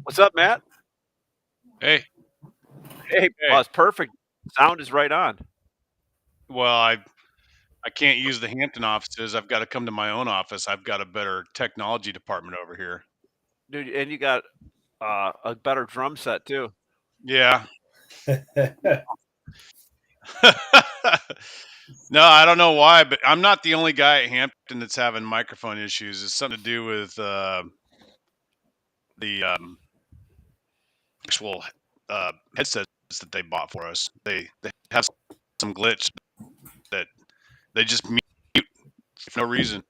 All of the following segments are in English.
What's up, Matt? Hey, Hey, hey. it's perfect. Sound is right on. Well, I can't use the Hampton offices. I've got to come to my own office. I've got a better technology department over here. Dude, and you got, a better drum set too. Yeah. No, I don't know why, but I'm not the only guy at Hampton that's having microphone issues. It's something to do with the actual headsets that they bought for us. They have some glitch that they just mute for no reason.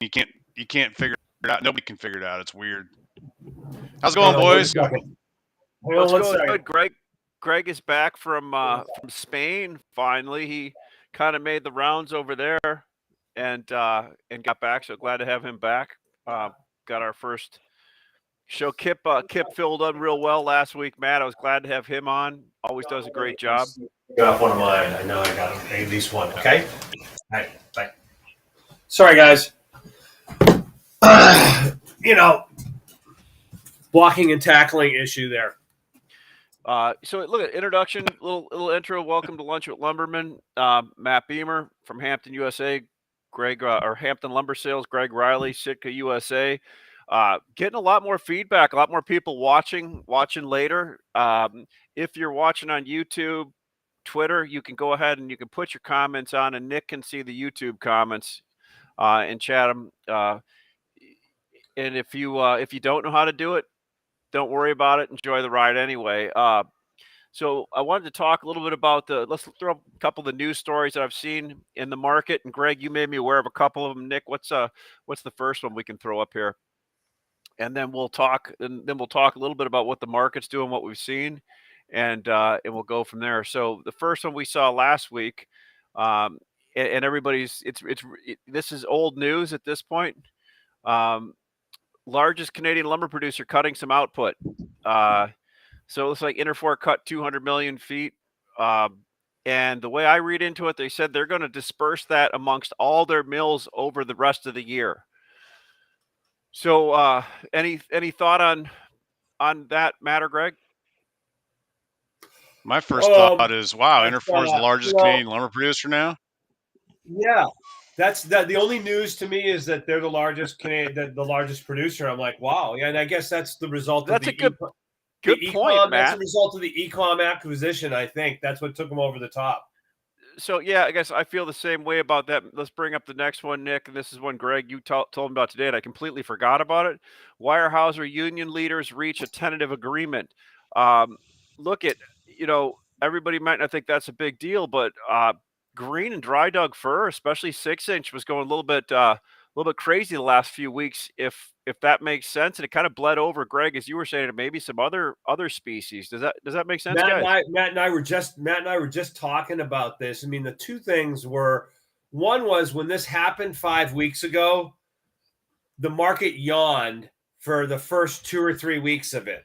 You can't figure it out. Nobody can figure it out. It's weird. How's it Hang going, on one boys? second. Hang Well, on it's one going second. good. Greg is back from Spain finally. He kinda made the rounds over there and got back, so glad to have him back. Uh, got our first show. Kip filled in real well last week, Matt. I was glad to have him on. Always does a great job. Got off one of mine. I know I got at least one. Okay. All right. Bye. Sorry, guys. You know, blocking and tackling issue there. So look at introduction, little intro. Welcome to Lunch with Lumberman. Matt Beamer from Hampton, USA. Greg or Hampton Lumber Sales. Greg Riley, Sitka, USA. Getting a lot more feedback, a lot more people watching later. If you're watching on YouTube, Twitter, you can go ahead and you can put your comments on, and Nick can see the YouTube comments and chat them. And if you don't know how to do it, don't worry about it. Enjoy the ride anyway. So I wanted to talk a little bit about let's throw up a couple of the news stories that I've seen in the market. And Greg, you made me aware of a couple of them. Nick, what's the first one we can throw up here? And then we'll talk a little bit about what the market's doing, what we've seen, and we'll go from there. So the first one we saw last week, um, and everybody's this is old news at this point. Um, Largest Canadian lumber producer cutting some output. So it looks like Interfor cut 200 million feet. And the way I read into it, they said they're going to disperse that amongst all their mills over the rest of the year. So, any thought on that matter, Greg? My first thought is, wow, That's, Interfor is the largest Canadian lumber producer now. Yeah, that's the only news to me is that they're the largest Canadian, the largest producer. I'm like, wow, yeah, and I guess that's the result That's of a good point, Matt. That's a result of the Ecom acquisition. I think that's what took them over the top. So yeah, I guess I feel the same way about that. Let's bring up the next one, Nick. And this is one Greg you told me about today, and I completely forgot about it. Weyerhaeuser union leaders reach a tentative agreement. Look at everybody might not think that's a big deal, but green and dry dug fir, especially 6-inch, was going a little bit crazy the last few weeks. If that makes sense, and it kind of bled over, Greg, as you were saying, to maybe some other species. Does that make sense, guys? Matt and I were just talking about this. I mean, the two things were, one was when this happened 5 weeks ago, the market yawned for the first 2 or 3 weeks of it.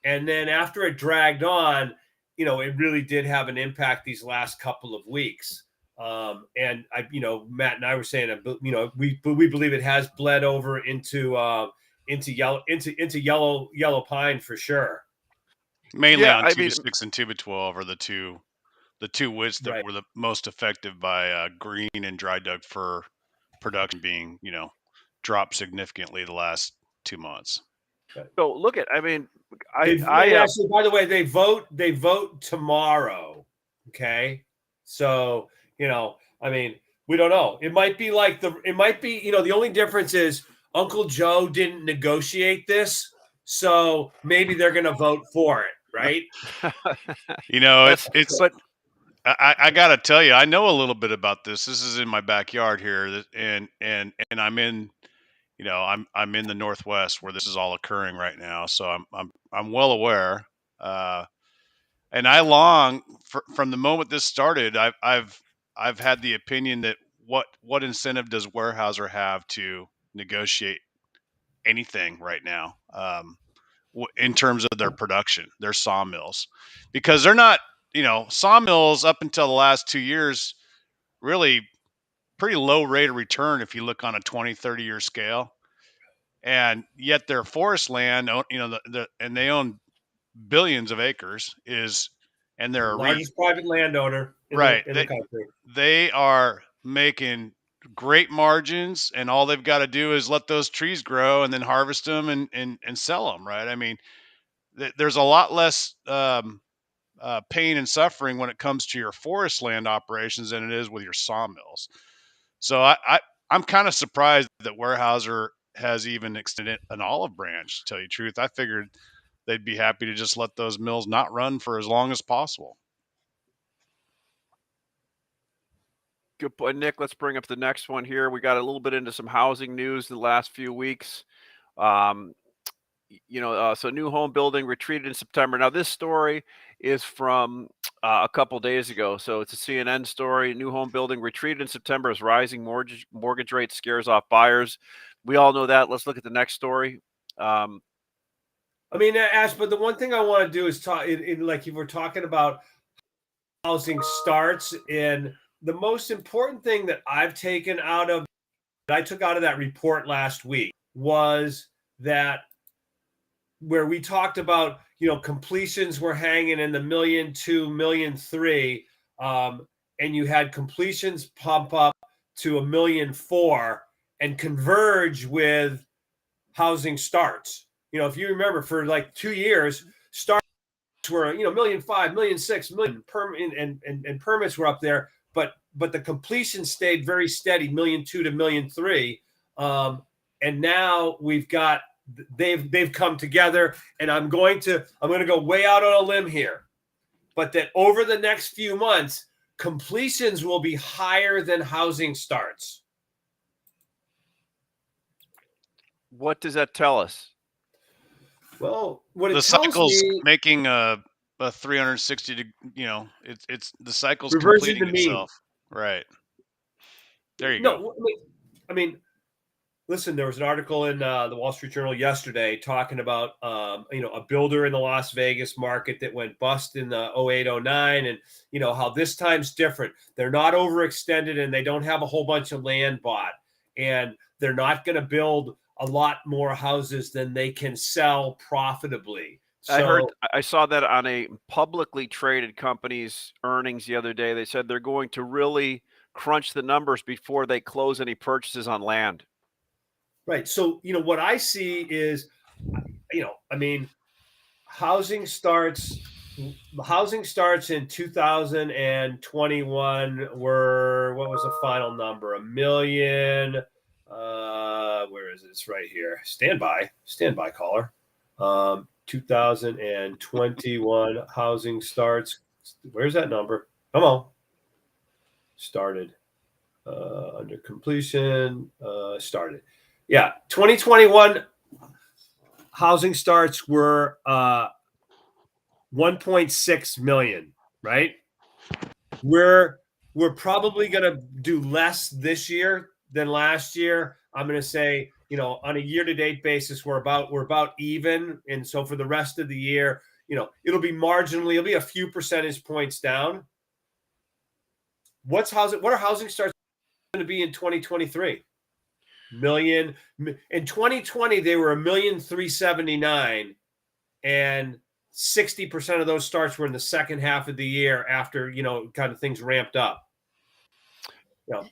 And then after it dragged on, it really did have an impact these last couple of weeks. And Matt and I were saying, we believe it has bled over into yellow pine for sure. Mainly on 2-6 and 2-12 are the two woods that were the most affected by green and dry dug fir production being, dropped significantly the last 2 months. So look at, I mean, actually, by the way, they vote tomorrow. Okay. So, I mean, we don't know. It might be the only difference is Uncle Joe didn't negotiate this. So maybe they're going to vote for it. Right. I got to tell you, I know a little bit about this. This is in my backyard here. And I'm in, I'm in the Northwest where this is all occurring right now. So I'm well aware. And I long from the moment this started, I've had the opinion that what incentive does Weyerhaeuser have to negotiate anything right now in terms of their production, their sawmills, because they're not, sawmills up until the last 2 years, really pretty low rate of return if you look on a 20, 30-year scale. and yet their forest land, and they own billions of acres, and they're Largest private landowner in right. the country. They are making great margins, and all they've got to do is let those trees grow and then harvest them and sell them. Right. I mean, there's a lot less pain and suffering when it comes to your forest land operations than it is with your sawmills. So I'm kind of surprised that Weyerhaeuser has even extended an olive branch. To tell you the truth, I figured they'd be happy to just let those mills not run for as long as possible. Good point, Nick. Let's bring up the next one here. We got a little bit into some housing news the last few weeks. So new home building retreated in September. Now, this story is from a couple days ago. So it's a CNN story. New home building retreated in September as rising mortgage rate scares off buyers. We all know that. Let's look at the next story. I mean, Ash, but the one thing I want to do is talk, like if we're talking about housing starts, and the most important thing that I took out of that report last week was that where we talked about, completions were hanging in the 1,200,000, 1,300,000, and you had completions pump up to 1,400,000 and converge with housing starts. If you remember, for like 2 years, starts were 1,500,000, 1,600,000, and permits were up there, but the completion stayed very steady, 1,200,000 to 1,300,000, and now they've come together, and I'm going to go way out on a limb here, but that over the next few months, completions will be higher than housing starts. What does that tell us? Well, what the it tells cycle's me, making a 360 it's the cycle's reversing completing the mean. itself. Right. There you go. I mean, listen, there was an article in the Wall Street Journal yesterday talking about, a builder in the Las Vegas market that went bust in the 08, 09, and, how this time's different. They're not overextended, and they don't have a whole bunch of land bought, and they're not going to build a lot more houses than they can sell profitably. I saw that on a publicly traded company's earnings the other day. They said they're going to really crunch the numbers before they close any purchases on land. Right. So, what I see is, housing starts in 2021 were, what was the final number? 1 million. Where is it? It's right here. Stand by caller. 2021 housing starts. Where's that number? Come on. Started. Under completion. Started. Yeah, 2021 housing starts were 1.6 million, right? We're probably going to do less this year than last year. I'm going to say, on a year-to-date basis, we're about even, and so for the rest of the year, it'll be a few percentage points down. What are housing starts going to be in 2023? Million. In 2020 they were 1,379,000, and 60% of those starts were in the second half of the year after kind of things ramped up.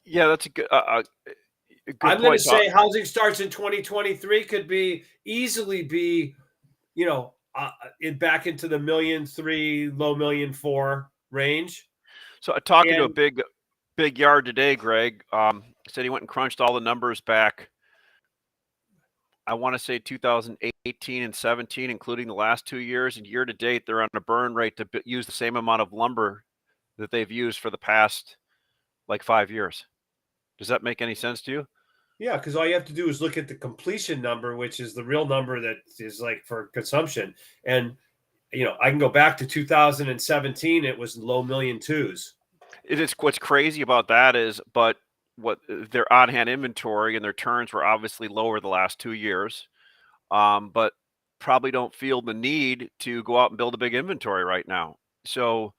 Yeah, that's a good I'm going to say housing starts in 2023 could easily be back into the 1,300,000, low 1,400,000 range. So talking to a big yard today, Greg, said he went and crunched all the numbers back. I want to say 2018 and 17, including the last 2 years, and year to date, they're on a burn rate to use the same amount of lumber that they've used for the past 5 years. Does that make any sense to you? Yeah, because all you have to do is look at the completion number, which is the real number that is for consumption. And, I can go back to 2017. It was low 1,200,000. It is. What's crazy about that is, but what their on-hand inventory and their turns were obviously lower the last 2 years, but probably don't feel the need to go out and build a big inventory right now. So,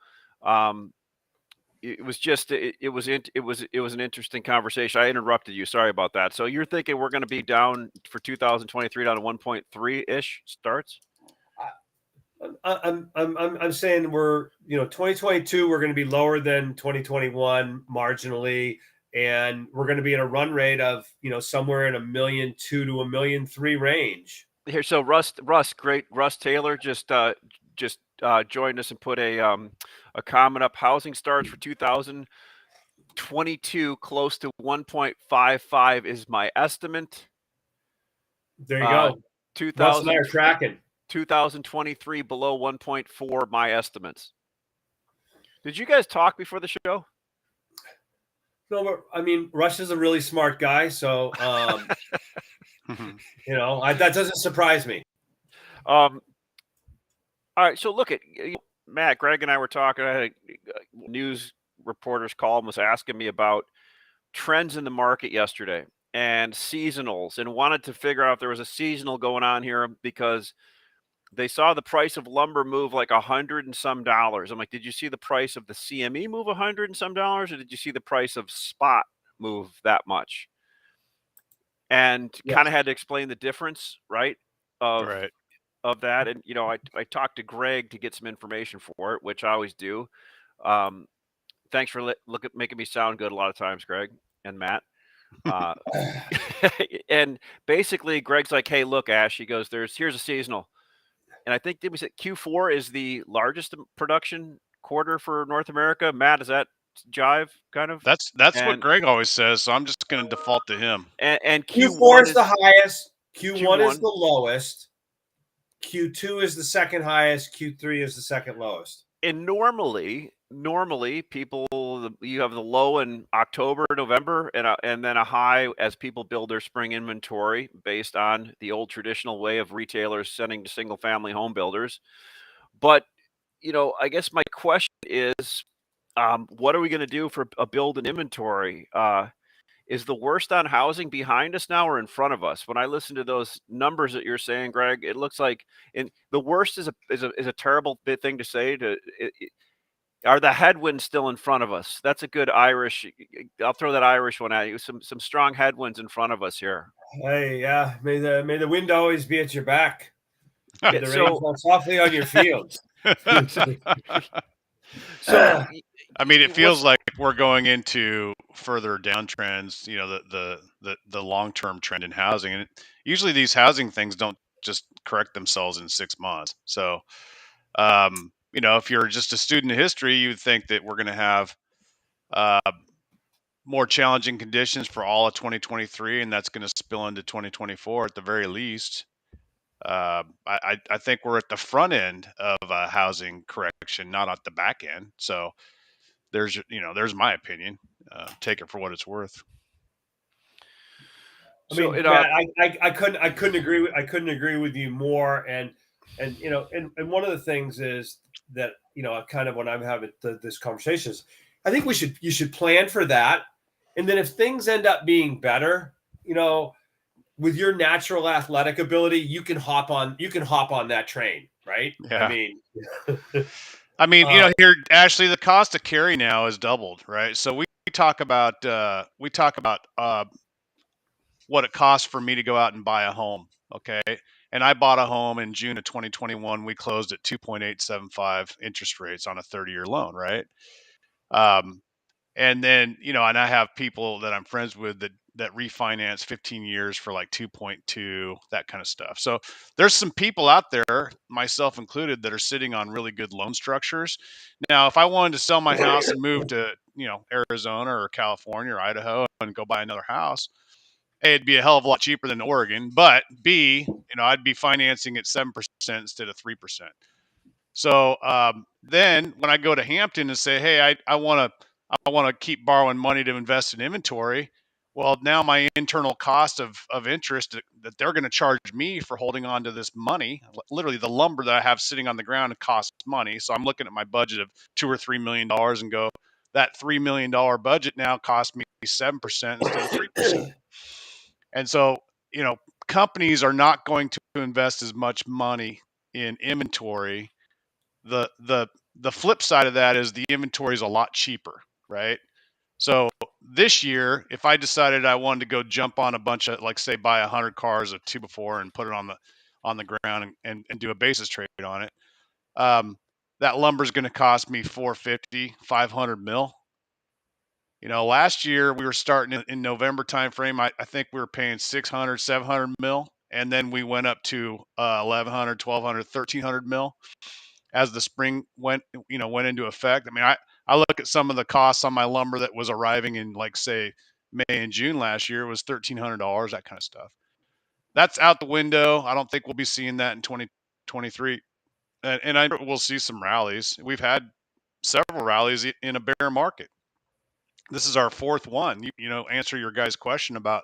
it was just it was an interesting conversation. I interrupted you. Sorry about that. So you're thinking we're going to be down for 2023 down to 1.3 ish starts? I'm saying we're 2022 we're going to be lower than 2021 marginally, and we're going to be in a run rate of somewhere in 1.2 million to 1.3 million range. Here, so Russ Taylor just joined us and put a comment up. Housing starts for 2022 close to 1.55 is my estimate. There you go. 2000 and I are tracking. 2023 below 1.4 my estimates. Did you guys talk before the show? No, but I mean, Rush is a really smart guy, so that doesn't surprise me. All right, so look at Matt. Greg and I were talking. I had a news reporter's call and was asking me about trends in the market yesterday and seasonals, and wanted to figure out if there was a seasonal going on here because they saw the price of lumber move like $100 and some. I'm like, did you see the price of the CME move $100 and some, or did you see the price of spot move that much? And kind of had to explain the difference, right? Of that. And I talked to Greg to get some information for it, which I always do. Thanks for making me sound good a lot of times, Greg and Matt. And basically, Greg's like, "Hey, look, Ash." He goes, "Here's a seasonal." And I think, did we say Q4 is the largest production quarter for North America? Matt, is that jive kind of? That's what Greg always says, so I'm just going to default to him. And Q4 is the highest. Q1 is the lowest. Q2 is the second highest. Q3 is the second lowest. And normally people, you have the low in October, November, and then a high as people build their spring inventory based on the old traditional way of retailers sending to single family home builders. But I guess my question is, what are we going to do for a build and inventory? Is the worst on housing behind us now or in front of us? When I listen to those numbers that you're saying, Greg, it looks like the worst is a terrible thing to say. Are the headwinds still in front of us? That's a good Irish. I'll throw that Irish one at you. Some strong headwinds in front of us here. Hey, yeah. May the wind always be at your back. May the rain So fall softly on your fields. so I mean, it feels like we're going into further downtrends. The long-term trend in housing, and usually these housing things don't just correct themselves in 6 months. So, if you're just a student of history, you would think that we're going to have more challenging conditions for all of 2023, and that's going to spill into 2024 at the very least. I think we're at the front end of a housing correction, not at the back end. So there's my opinion. Take it for what it's worth. I mean, Matt, I couldn't agree with you more. And one of the things is that kind of when I'm having this conversation is, I think you should plan for that, and then if things end up being better, with your natural athletic ability, you can hop on that train, right? Yeah. I mean, here, Ashley, the cost of carry now is doubled, right? So we talk about what it costs for me to go out and buy a home, okay? And I bought a home in June of 2021. We closed at 2.875 interest rates on a 30-year loan, right? And then, and I have people that I'm friends with that refinance 15 years for like 2.2, that kind of stuff. So there's some people out there, myself included, that are sitting on really good loan structures. Now, if I wanted to sell my house and move to, Arizona or California or Idaho and go buy another house, A, it'd be a hell of a lot cheaper than Oregon, but B, I'd be financing at 7% instead of 3%. So then when I go to Hampton and say, hey, I want to keep borrowing money to invest in inventory, well, now my internal cost of interest that they're going to charge me for holding on to this money, literally the lumber that I have sitting on the ground costs money. So I'm looking at my budget of $2 or $3 million and go, that $3 million budget now costs me 7% instead of 3%. And so, companies are not going to invest as much money in inventory. The flip side of that is the inventory is a lot cheaper, right? So this year, if I decided I wanted to go jump on a bunch of, like, say, buy 100 cars of 2x4 and put it on the ground and do a basis trade on it, that lumber is going to cost me 450, 500 mil. Last year we were starting in November timeframe. I think we were paying 600, 700 mil, and then we went up to 1100, 1200, 1300 mil as the spring went into effect. I mean, I look at some of the costs on my lumber that was arriving in, like, say, May and June last year. It was $1,300, that kind of stuff. That's out the window. I don't think we'll be seeing that in 2023. And I we'll see some rallies. We've had several rallies in a bear market. This is our fourth one. Answer your guys' question about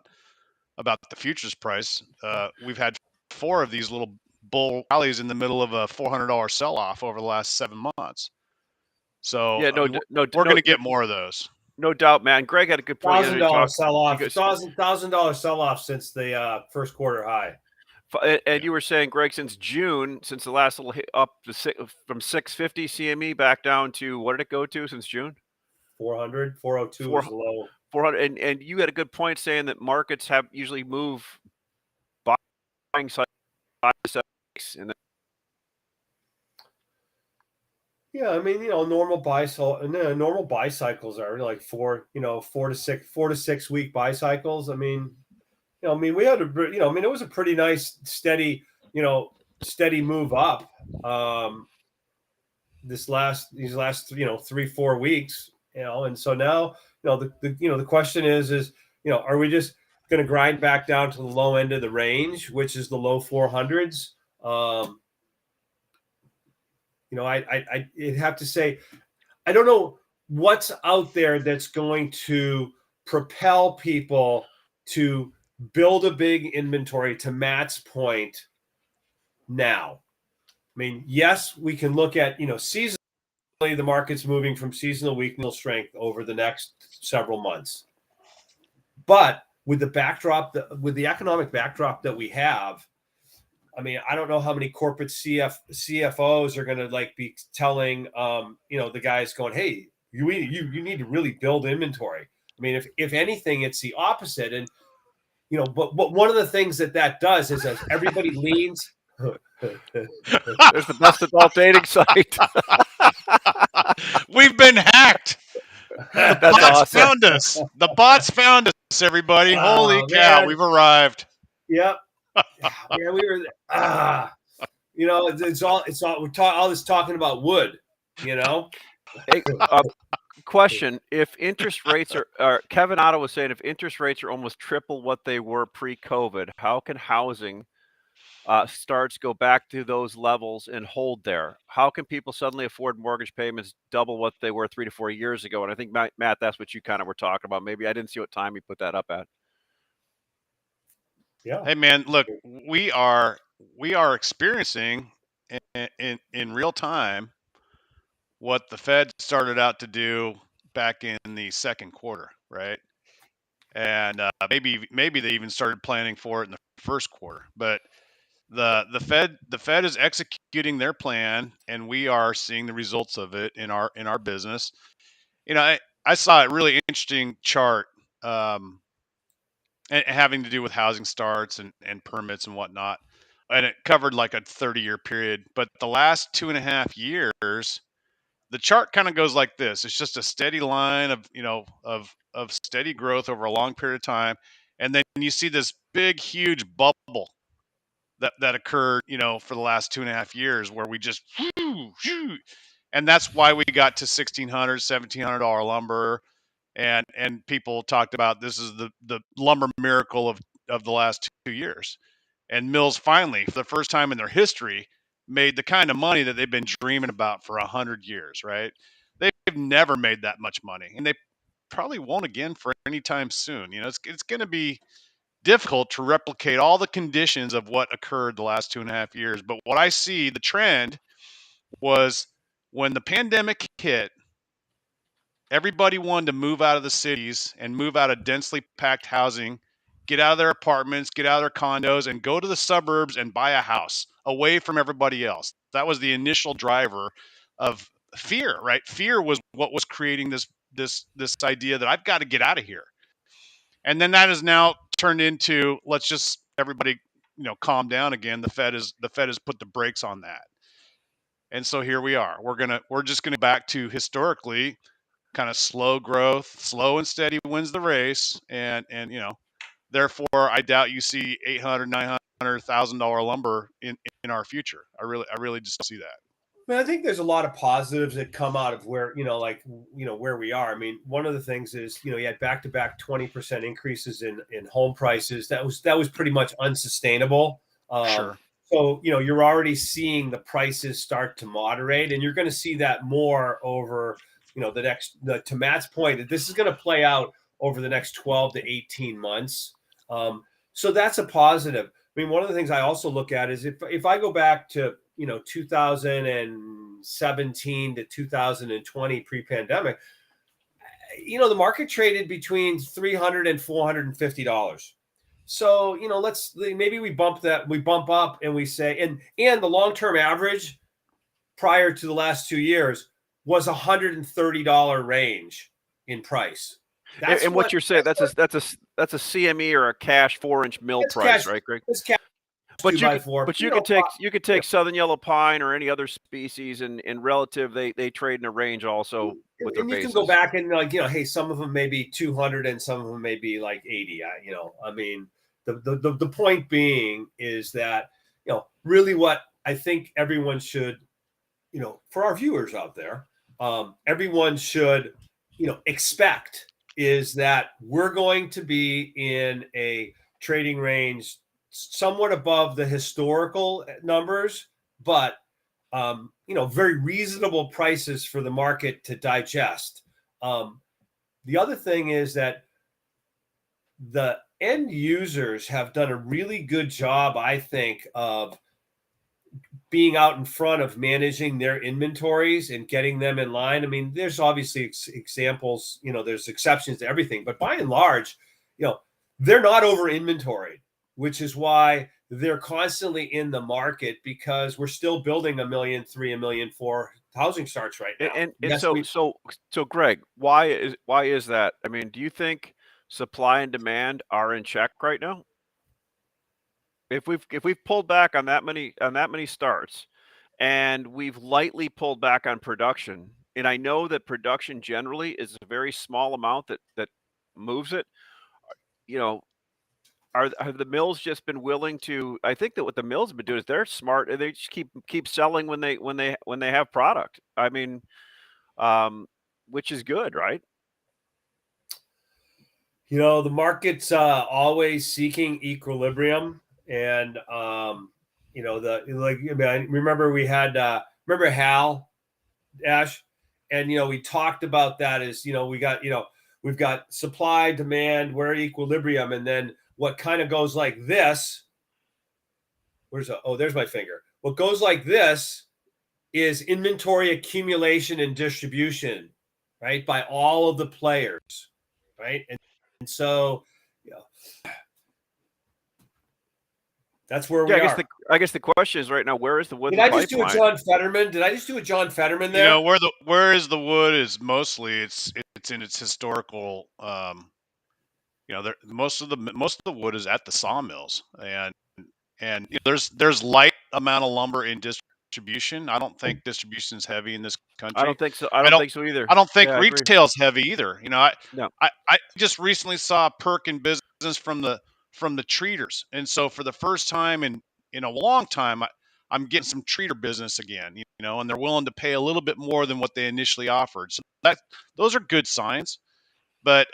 the futures price. We've had 4 of these little bull rallies in the middle of a $400 sell-off over the last 7 months. So Yeah, we're going to get more of those. No doubt, man. Greg had a good point. $1,000 sell off. $1,000 sell off since the first quarter high. And you were saying, Greg, since June, since the last little hit up from 650 CME back down to, what did it go to since June? 400, 402 was low. 400, and you had a good point saying that markets have usually move buying cycles 5 to 7 weeks, and yeah, I mean, normal buy cycles are like 4 to 6 week buy cycles. I mean, we had it was a pretty nice steady move up these last 3-4 weeks, and so now the question is are we just going to grind back down to the low end of the range, which is the low 400s? I'd have to say, I don't know what's out there that's going to propel people to build a big inventory, to Matt's point now. I mean, yes, we can look at, seasonally, the market's moving from seasonal weakness strength over the next several months. But with the economic backdrop that we have, I mean, I don't know how many corporate CFOs are going to be telling, the guys going, hey, you need to really build inventory. I mean, if anything, it's the opposite. And, but one of the things that does is as everybody leans. there's the best adult dating site. We've been hacked. The bots awesome. found us. The bots found us, everybody. Holy cow, man. We've arrived. Yep. Yeah, we were. It's all we're all this talking about wood. Hey, question: if interest rates are Kevin Otto was saying, if interest rates are almost triple what they were pre-COVID, how can housing starts go back to those levels and hold there? How can people suddenly afford mortgage payments double what they were 3 to 4 years ago? And I think, Matt, that's what you kind of were talking about. Maybe I didn't see what time you put that up at. Yeah. Hey, man, look, we are experiencing in real time what the Fed started out to do back in the second quarter, right? And maybe they even started planning for it in the first quarter. But the Fed is executing their plan, and we are seeing the results of it in our business. I saw a really interesting chart and having to do with housing starts and permits and whatnot, and it covered like a 30-year period. But the last 2.5 years, the chart kind of goes like this. It's just a steady line of steady growth over a long period of time, and then you see this big, huge bubble that occurred, for the last 2.5 years, where we just, and that's why we got to $1,600, $1,700 lumber, and people talked about this is the lumber miracle of the last 2 years, and mills finally, for the first time in their history, made the kind of money that they've been dreaming about for 100 years, right? They've never made that much money, and they probably won't again for any time soon. It's going to be difficult to replicate all the conditions of what occurred the last 2.5 years. But what I see, the trend was when the pandemic hit, everybody wanted to move out of the cities and move out of densely packed housing, get out of their apartments, get out of their condos, and go to the suburbs and buy a house away from everybody else. That was the initial driver of fear, right? Fear was what was creating this idea that I've got to get out of here. And then that has now turned into, let's just everybody, calm down again. The Fed has put the brakes on that. And so here we are. We're just gonna back to historically kind of slow growth, slow and steady wins the race. And therefore I doubt you see $800, $900,000 lumber in our future. I really just see that. I mean, I think there's a lot of positives that come out of where, where we are. I mean, one of the things is, you had back-to-back 20% increases in home prices. That was pretty much unsustainable. Sure. So, you're already seeing the prices start to moderate, and you're going to see that more over, to Matt's point, this is going to play out over the next 12 to 18 months. So that's a positive. I mean, one of the things I also look at is if I go back to, 2017 to 2020 pre-pandemic, the market traded between $300 and $450. So, maybe we bump up and we say, and the long-term average prior to the last 2 years was $130 range in price. And what you're saying, that's a CME or a cash 4-inch mill price, right, Greg? It's cash. But you could take Southern Yellow Pine or any other species, and in relative, they trade in a range also with their basis. You can go back and hey, some of them may be 200 and some of them may be like 80. I mean, the point being is that really what I think everyone should, for our viewers out there, everyone should expect is that we're going to be in a trading range somewhat above the historical numbers, but very reasonable prices for the market to digest. The other thing is that the end users have done a really good job, I think, of being out in front of managing their inventories and getting them in line. I mean, there's obviously examples, there's exceptions to everything, but by and large, they're not over inventoried, which is why they're constantly in the market, because we're still building 1,300,000, 1,400,000 housing starts right now. And so Greg, why is that? I mean, do you think supply and demand are in check right now? If we've pulled back on that many starts, and we've lightly pulled back on production, and I know that production generally is a very small amount that moves it, have the mills just been willing to? I think that what the mills have been doing is they're smart, and they just keep selling when they have product. I mean, which is good, right? The market's always seeking equilibrium, and remember we had remember Hal Ash, and we talked about that as we've got supply, demand, we're equilibrium, and then what kind of goes like this, there's my finger. What goes like this is inventory accumulation and distribution, right, by all of the players, right? And so, that's where we are. I guess the question is right now, where is the wood? Did I just do a John Fetterman? Did I just do a John Fetterman there? Where is the wood is mostly it's in its historical. Most of the wood is at the sawmills, and there's light amount of lumber in distribution. I don't think distribution is heavy in this country. I don't think so. I don't think so either. I don't think retail is heavy either. No. I just recently saw a perk in business from the treaters, and so for the first time in a long time, I'm getting some treater business again. And they're willing to pay a little bit more than what they initially offered. So those are good signs. But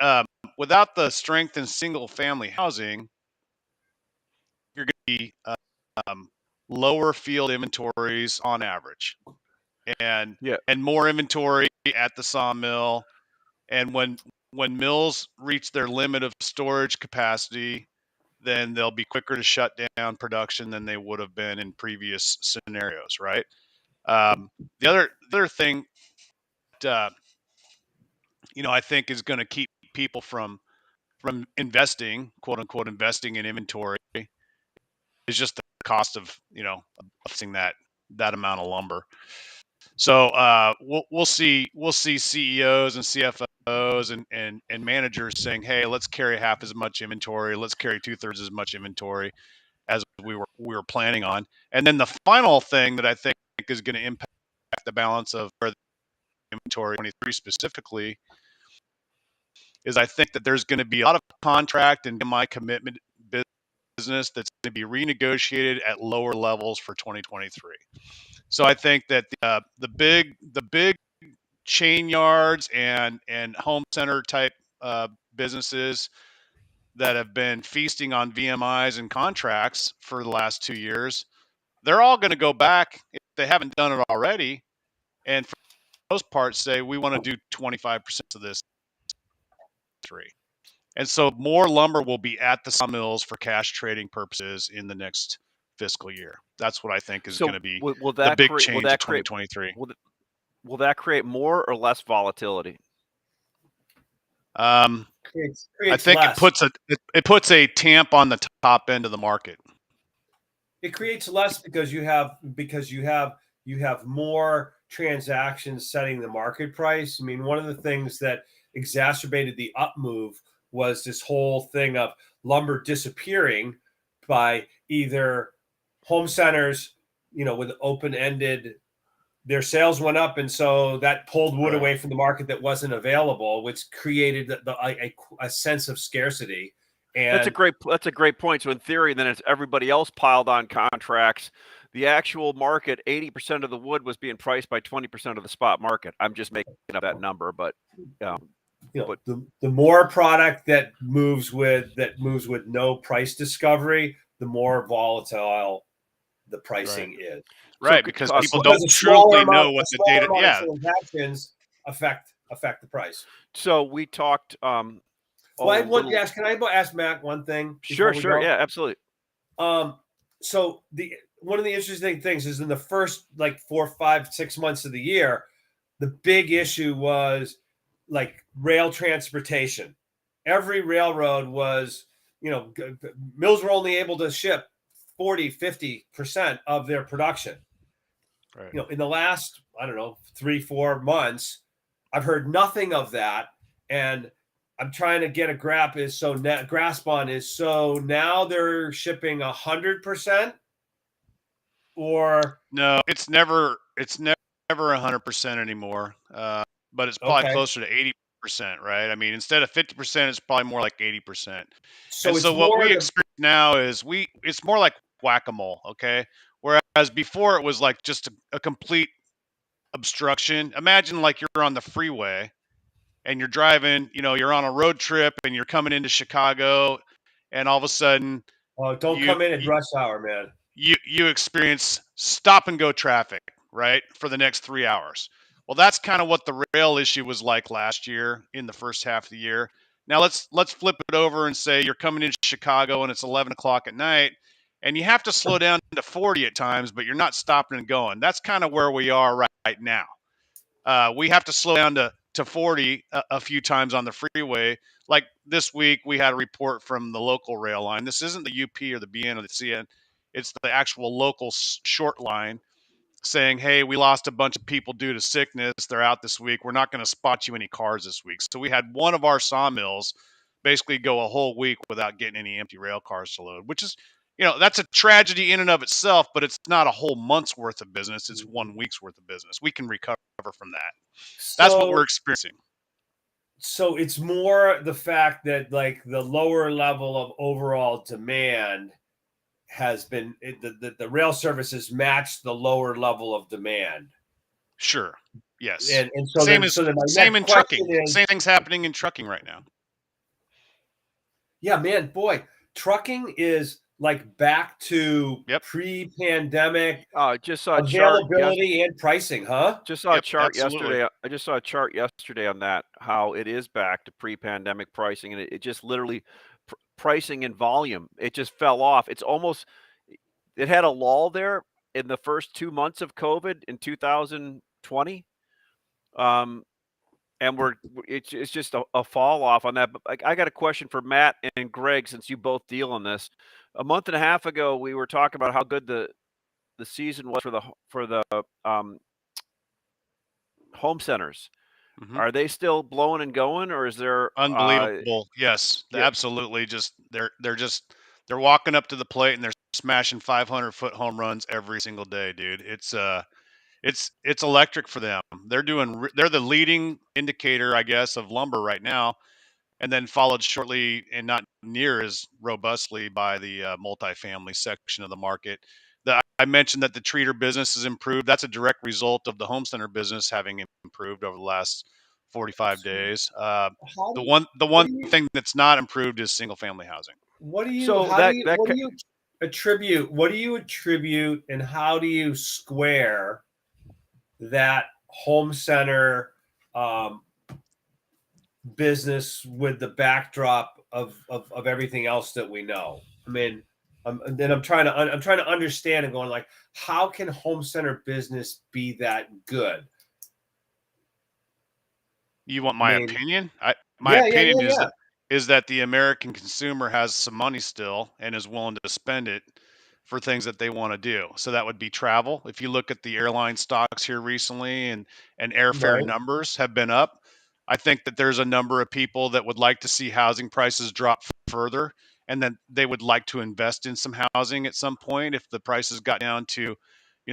without the strength in single-family housing, you're going to be lower field inventories on average, and more inventory at the sawmill. And when mills reach their limit of storage capacity, then they'll be quicker to shut down production than they would have been in previous scenarios, right? The other thing that, I think is going to keep people from investing, quote unquote, investing in inventory is just the cost of, fixing that amount of lumber. So we'll see CEOs and CFOs and managers saying, hey, let's carry half as much inventory, let's carry 2/3 as much inventory as we were planning on. And then the final thing that I think is going to impact the balance of where the inventory 23 specifically is I think that there's going to be a lot of contract and my commitment business that's going to be renegotiated at lower levels for 2023. So I think that the big chain yards and home center type businesses that have been feasting on VMIs and contracts for the last 2 years, they're all going to go back if they haven't done it already, and for the most part say we want to do 25% of this three. And so more lumber will be at the sawmills for cash trading purposes in the next fiscal year. That's what I think is So going to be will the that big create change of 2023. will that create more or less volatility? Creates I think less. it puts a tamp on the top end of the market. It creates less because you have more transactions setting the market price. I mean, one of the things that exacerbated the up move was this whole thing of lumber disappearing by either home centers, with open-ended, their sales went up, and so that pulled wood Right. away from the market that wasn't available, which created a sense of scarcity. And That's a great point. So in theory, then it's everybody else piled on contracts. The actual market, 80% of the wood was being priced by 20% of the spot market. I'm just making up that number, but but the more product that moves with no price discovery, the more volatile the pricing is. Right, So, because uh, people Because don't a smaller truly know amount- what a the smaller data. amount Yeah, of transactions affect the price. so we talked. Well, I want to ask. Can I ask Matt one thing? Sure, before we go? yeah, absolutely. So one of the interesting things is in the first 4, 5, 6 months of the year, the big issue was like rail transportation. Every railroad was, mills were only able to ship 40, 50% of their production. right. In the last, I don't know, 3, 4 months, I've heard nothing of that. And I'm trying to get a grasp on is so now they're shipping 100%, or No, it's never 100% anymore. But it's probably okay. closer to 80%, right? I mean, instead of 50%, it's probably more like 80%. So And it's so what more we the experience now is it's more like whack-a-mole, okay? Whereas before it was like just a complete obstruction. Imagine like you're on the freeway and you're driving, you're on a road trip and you're coming into Chicago, and all of a sudden don't you come in at rush hour, man. you experience stop and go traffic, right, for the next 3 hours. Well, that's kind of what the rail issue was like last year in the first half of the year. Now let's flip it over and say you're coming into Chicago and it's 11 o'clock at night, and you have to slow down to 40 at times, but you're not stopping and going. That's kind of where we are right now. We have to slow down to 40 a few times on the freeway. Like this week, we had a report from the local rail line. This isn't the UP or the BN or the CN. It's the actual local short line saying, hey, we lost a bunch of people due to sickness. They're out this week. We're not going to spot you any cars this week. So we had one of our sawmills basically go a whole week without getting any empty rail cars to load, which is, that's a tragedy in and of itself, but it's not a whole month's worth of business. It's 1 week's worth of business. We can recover from that. That's what we're experiencing. So it's more the fact that like the lower level of overall demand has been the rail services match the lower level of demand. Sure. Yes. And so same then, as so then my same in next question trucking. is, Same thing's happening in trucking right now. yeah, man, boy, trucking is like back to Yep. pre-pandemic Just saw a chart. availability and pricing, huh? Just saw a chart absolutely. yesterday. I just saw a chart yesterday on that, how it is back to pre-pandemic pricing, and it just literally pricing and volume. It just fell off. It had a lull there in the first 2 months of COVID in 2020. And it's just a fall off on that. But I got a question for Matt and Greg, since you both deal on this. A month and a half ago, we were talking about how good the season was for the home centers. Mhm. Are they still blowing and going, or is there? Unbelievable. Yes, Yeah. absolutely. Just they're walking up to the plate and they're smashing 500-foot home runs every single day, dude. It's electric for them. They're the leading indicator, I guess, of lumber right now, and then followed shortly and not near as robustly by the multifamily section of the market. I mentioned that the treater business has improved. That's a direct result of the home center business having improved over the last 45 So days. how The do one the what one do you thing that's not improved is single family housing. So how do you that what do you attribute and how do you square that home center um, business with the backdrop of everything else that we know? I mean, and then I'm trying to understand and going like, how can home center business be that good? You want I my mean, opinion? My yeah, yeah, opinion yeah, yeah. is that the American consumer has some money still and is willing to spend it for things that they want to do. So that would be travel. If you look at the airline stocks here recently and airfare Right. numbers have been up, I think that there's a number of people that would like to see housing prices drop further, and then they would like to invest in some housing at some point if the prices got down to,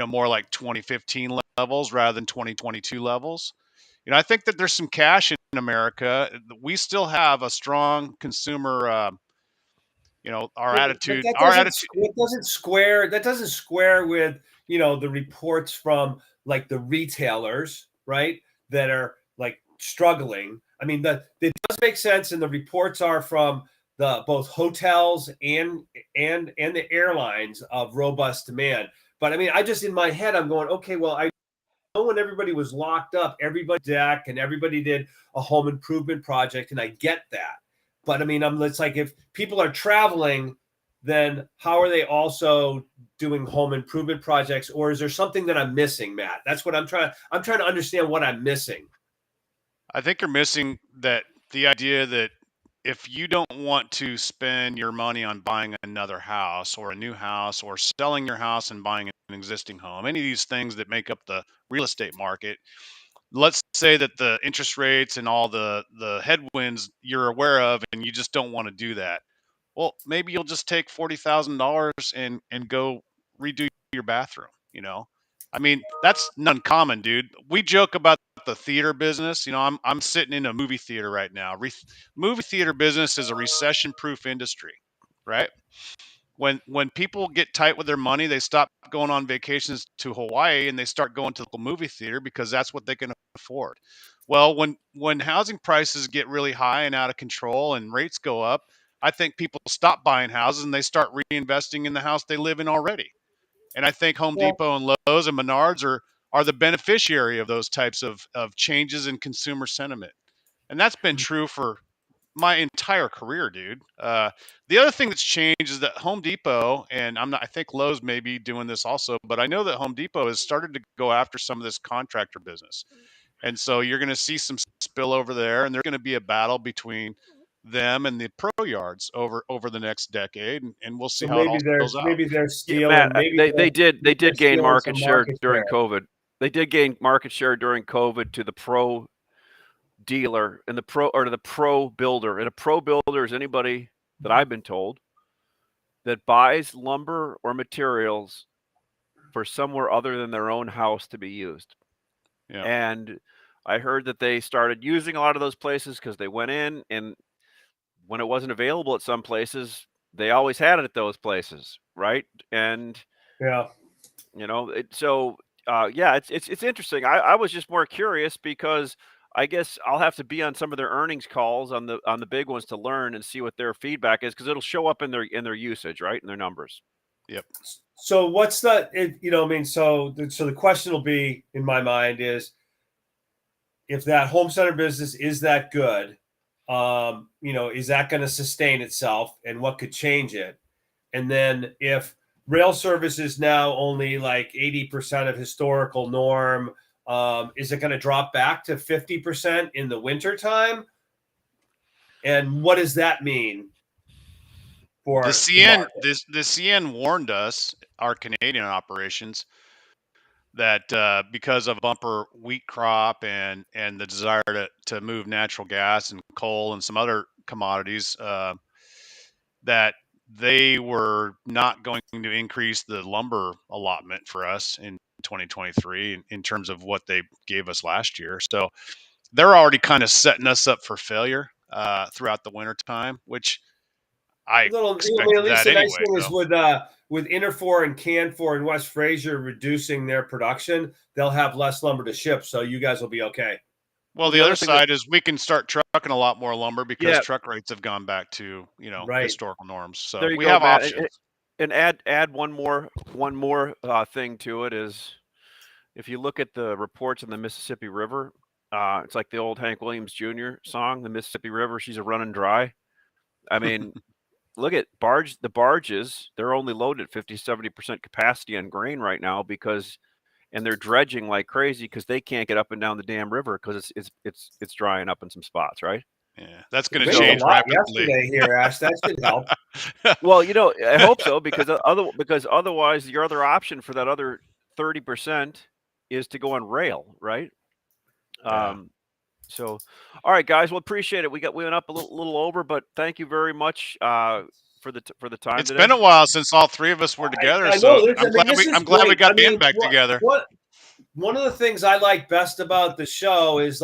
more like 2015 levels rather than 2022 levels. I think that there's some cash in America. We still have a strong consumer. Our Yeah, but attitude. Our attitude. that doesn't square with the reports from like the retailers, right? That are like struggling. I mean, it does make sense, and the reports are from the both hotels and the airlines of robust demand. But I mean, I just in my head, I'm going, okay, well, I know when everybody was locked up, everybody deck and everybody did a home improvement project, and I get that. But I mean, it's like if people are traveling, then how are they also doing home improvement projects, or is there something that I'm missing, Matt? That's what I'm trying to understand what I'm missing. I think you're missing the idea that if you don't want to spend your money on buying another house or a new house or selling your house and buying an existing home, any of these things that make up the real estate market, let's say that the interest rates and all the headwinds you're aware of and you just don't want to do that. Well, maybe you'll just take $40,000 and go redo your bathroom. I mean, that's uncommon, dude. We joke about the theater business. I'm sitting in a movie theater right now. Movie theater business is a recession-proof industry, right? When people get tight with their money, they stop going on vacations to Hawaii and they start going to the movie theater because that's what they can afford. Well, when housing prices get really high and out of control and rates go up, I think people stop buying houses and they start reinvesting in the house they live in already. And I think Home Well, Depot and Lowe's and Menards are the beneficiary of those types of changes in consumer sentiment. And that's been true for my entire career, dude. The other thing that's changed is that Home Depot, and I think Lowe's may be doing this also, but I know that Home Depot has started to go after some of this contractor business. And so you're going to see some spill over there, and there's going to be a battle between them and the pro yards over the next decade, and we'll see so how it all spills out. maybe they're Yeah, Matt, stealing, maybe they they're did gain stealing market some share market during share. COVID. They did gain market share during COVID to the pro dealer and to the pro builder. And a pro builder is anybody that I've been told that buys lumber or materials for somewhere other than their own house to be used. Yeah. And I heard that they started using a lot of those places because they went in, and when it wasn't available at some places, they always had it at those places, right? And Yeah. yeah, it's interesting. I was just more curious because I guess I'll have to be on some of their earnings calls on the big ones to learn and see what their feedback is because it'll show up in their usage, right, in their numbers. Yep. So what's I mean, so the question will be in my mind is if that home center business is that good, is that going to sustain itself and what could change it? And then if rail service is now only like 80% of historical norm, is it going to drop back to 50% in the wintertime? And what does that mean The for the CN market? this the CN warned us, our Canadian operations, because of bumper wheat crop and the desire to move natural gas and coal and some other commodities, that they were not going to increase the lumber allotment for us in 2023 in terms of what they gave us last year. So they're already kind of setting us up for failure throughout the winter time, which I Little, I mean, expected at least that the nice anyway. thing is with Interfor and Canfor and West Fraser reducing their production, they'll have less lumber to ship. So you guys will be okay. Well, the the other other thing that- side is we can start trucking a lot more lumber because Yeah. truck rates have gone back to, Right. historical norms. So There you we go, have Matt. options. And add one more thing to it is, if you look at the reports in the Mississippi River, it's like the old Hank Williams Jr. song, "The Mississippi River, she's a running dry." I mean, look at the barges, they're only loaded at 50-70% capacity on grain right now and they're dredging like crazy because they can't get up and down the damn river because it's drying up in some spots, right? Yeah, that's going to Rained a change lot rapidly. yesterday here, Ash. That should help. Well, I hope so, because otherwise your other option for that other 30% is to go on rail, right? Yeah. So, all right, guys, well, appreciate it. We went up a little over, but thank you very much for the time It's today. been a while since all three of us were together, I so know. I'm glad we got Ben back together. One of the things I like best about the show is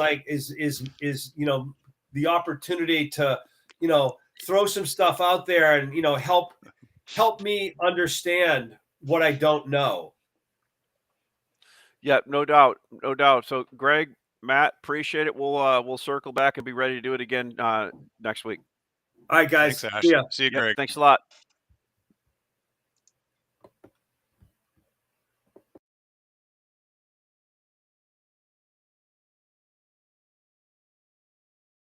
the opportunity to throw some stuff out there and help me understand what I don't know. Yeah, no doubt, no doubt. So, Greg, Matt, appreciate it. We'll circle back and be ready to do it again next week. All right, guys. Thanks, Ash. See ya. See you, Greg. Thanks a lot.